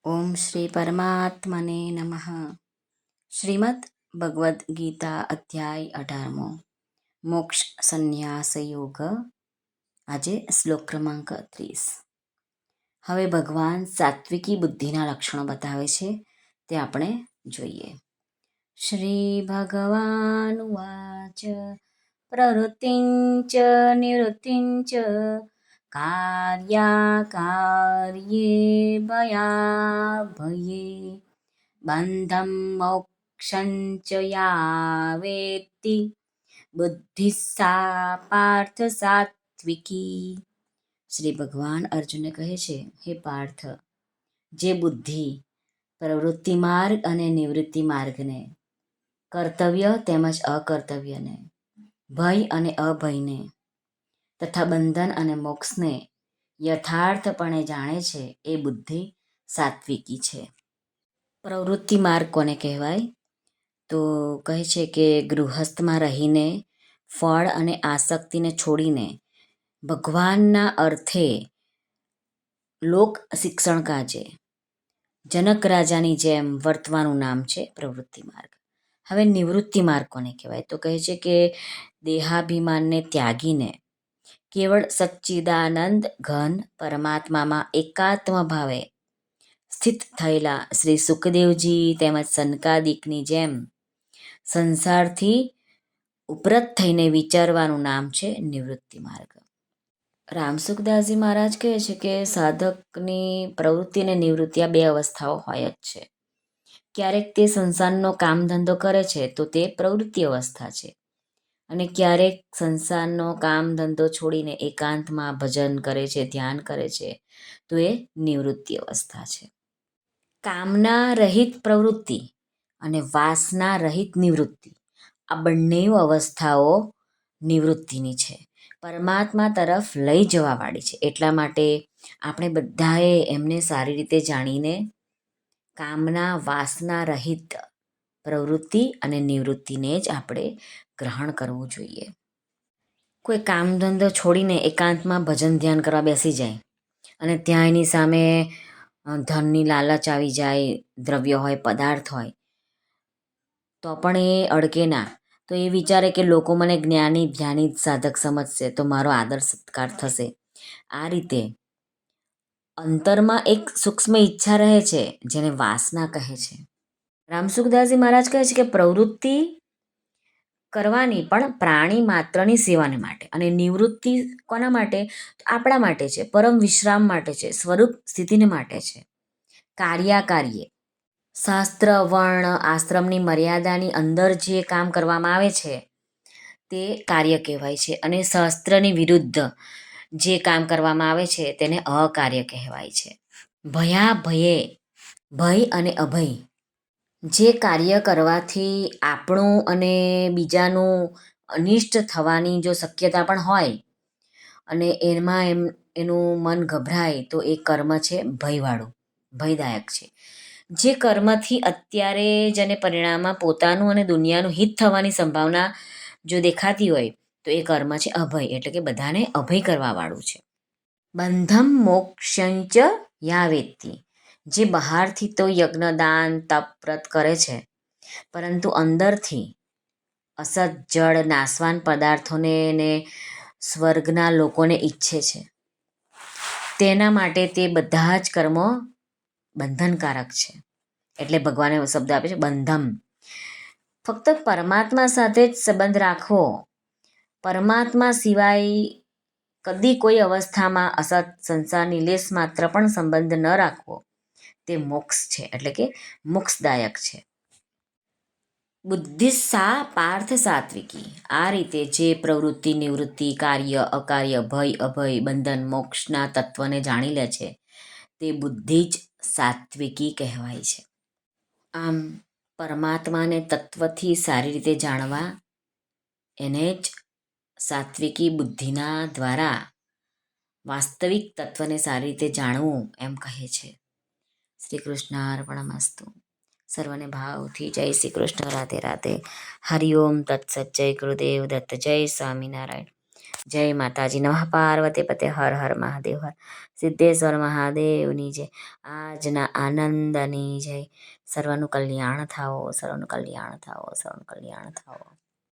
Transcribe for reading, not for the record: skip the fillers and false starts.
ઓમ શ્રી પરમાત્મને નમઃ. શ્રીમદ ભગવદ્ ગીતા અધ્યાય 18મો મોક્ષ સંન્યાસ યોગ. આજે શ્લોક ક્રમાંક 30. હવે ભગવાન સાત્વિકી બુદ્ધિના લક્ષણો બતાવે છે, તે આપણે જોઈએ. શ્રી ભગવાન ઉવાચ પ્રવૃત્તિંચ નિવૃત્તિંચ કાર્યાકાર્યે ભયાભયે બંધં મોક્ષં ચ યા વેત્તિ બુદ્ધિ સા પાર્થ સાત્વિકી. શ્રી ભગવાન અર્જુનને કહે છે, હે પાર્થ, જે બુદ્ધિ પ્રવૃત્તિ માર્ગ અને નિવૃત્તિ માર્ગને, કર્તવ્ય તેમજ અકર્તવ્યને, ભય અને અભયને તથા બંધન અને મોક્ષને યથાર્થપણે જાણે છે, એ બુદ્ધિ સાત્વિકી છે. પ્રવૃત્તિ માર્ગ કોને કહેવાય? તો કહે છે કે ગૃહસ્થમાં રહીને ફળ અને આસક્તિને છોડીને ભગવાનના અર્થે લોક શિક્ષણ કાજે જનક રાજાની જેમ વર્તવાનું નામ છે પ્રવૃત્તિ માર્ગ. હવે નિવૃત્તિ માર્ગ કોને કહેવાય? તો કહે છે કે દેહાભિમાનને ત્યાગીને કેવળ સચ્ચિદાનંદ ઘન પરમાત્મામાં એકાત્મ ભાવે સ્થિત થયેલા શ્રી સુખદેવજી તેમજ સનકાદિકની જેમ સંસારથી ઉપરત થઈને વિચારવાનું નામ છે નિવૃત્તિ માર્ગ. રામસુખદાસજી મહારાજ કહે છે કે સાધકની પ્રવૃત્તિ અને નિવૃત્તિ આ બે અવસ્થાઓ હોય જ છે. ક્યારેક તે સંસારનો કામ ધંધો કરે છે તો તે પ્રવૃત્તિ અવસ્થા છે, અને ક્યારેક સંસારનો કામ ધંધો છોડીને એકાંતમાં ભજન કરે છે, ધ્યાન કરે છે, તો એ નિવૃત્તિ અવસ્થા છે. કામના રહિત પ્રવૃત્તિ અને વાસના રહિત નિવૃત્તિ, આ બંને અવસ્થાઓ નિવૃત્તિની છે, પરમાત્મા તરફ લઈ જવાવાળી છે. એટલા માટે આપણે બધાએ એમને સારી રીતે જાણીને કામના વાસના રહિત પ્રવૃત્તિ અને નિવૃત્તિને જ આપણે ગ્રહણ કરવું જોઈએ. કોઈ કામ ધંધો છોડીને એકાંતમાં ભજન ધ્યાન કરવા બેસી જાય અને ત્યાં એની સામે ધનની લાલચ આવી જાય, દ્રવ્ય હોય, પદાર્થ હોય, તો પણ એ અડકે ના. તો એ વિચારે કે લોકો મને જ્ઞાની ધ્યાની સાધક સમજશે તો મારો આદર સત્કાર થશે. આ રીતે અંતરમાં એક સૂક્ષ્મ ઈચ્છા રહે છે, જેને વાસના કહે છે. રામસુખદાસજી મહારાજ કહે છે કે પ્રવૃત્તિ કરવાની પણ પ્રાણી માત્રની સેવાને માટે, અને નિવૃત્તિ કોના માટે? આપણા માટે છે, પરમ વિશ્રામ માટે છે, સ્વરૂપ સ્થિતિને માટે છે. કાર્યાકાર્ય, શાસ્ત્ર વર્ણ આશ્રમની મર્યાદાની અંદર જે કામ કરવામાં આવે છે તે કાર્ય કહેવાય છે, અને શાસ્ત્રની વિરુદ્ધ જે કામ કરવામાં આવે છે તેને અકાર્ય કહેવાય છે. ભયાભયે, ભય અને અભય, જે કાર્ય કરવાથી આપણું અને બીજાનું અનિષ્ટ થવાની જો શક્યતા પણ હોય અને એનું મન ગભરાય, તો એ કર્મ છે ભયવાળું, ભયદાયક છે. જે કર્મથી અત્યારે જ અને પરિણામમાં પોતાનું અને દુનિયાનું હિત થવાની સંભાવના જો દેખાતી હોય તો એ કર્મ છે અભય, એટલે કે બધાને અભય કરવાવાળું છે. બંધમ મોક્ષંચ યા વેત્તિ, જે બહારથી તો યજ્ઞ દાન તપ વ્રત કરે છે, પરંતુ અંદરથી અસત જળ નાશવાન પદાર્થોને ને સ્વર્ગના લોકોને ઈચ્છે છે, તેના માટે તે બધા જ કર્મો બંધનકારક છે. એટલે ભગવાને શબ્દ આપે છે બંધમ. ફક્ત પરમાત્મા સાથે જ સંબંધ રાખવો, પરમાત્મા સિવાય કદી કોઈ અવસ્થામાં અસત સંસારની લેશ માત્ર પણ સંબંધ ન રાખવો, તે મોક્ષ છે, એટલે કે મોક્ષદાયક છે. બુદ્ધિ સા પાર્થ સાત્વિકી, આ રીતે જે પ્રવૃત્તિ નિવૃત્તિ કાર્ય અકાર્ય ભય અભય બંધન મોક્ષના તત્વને જાણી લે છે તે બુદ્ધિ જ સાત્વિકી કહેવાય છે. આમ પરમાત્માને તત્વથી સારી રીતે જાણવા, એને જ સાત્વિકી બુદ્ધિના દ્વારા વાસ્તવિક તત્વને સારી રીતે જાણવું એમ કહે છે. શ્રી કૃષ્ણ અર્પણમસ્તુ. સર્વને ભાવથી જય શ્રી કૃષ્ણ. રાધે રાધે. હરિઓમ તત્સત. જય ગુરુદેવ દત્ત. જય સ્વામિનારાયણ. જય માતાજી. નમઃ પાર્વતી પતે. હર હર મહાદેવ. હર સિદ્ધેશ્વર મહાદેવની જય. આજના આનંદની જય. સર્વનું કલ્યાણ થાઓ, સર્વનું કલ્યાણ થાઓ, સર્વનું કલ્યાણ થાઓ.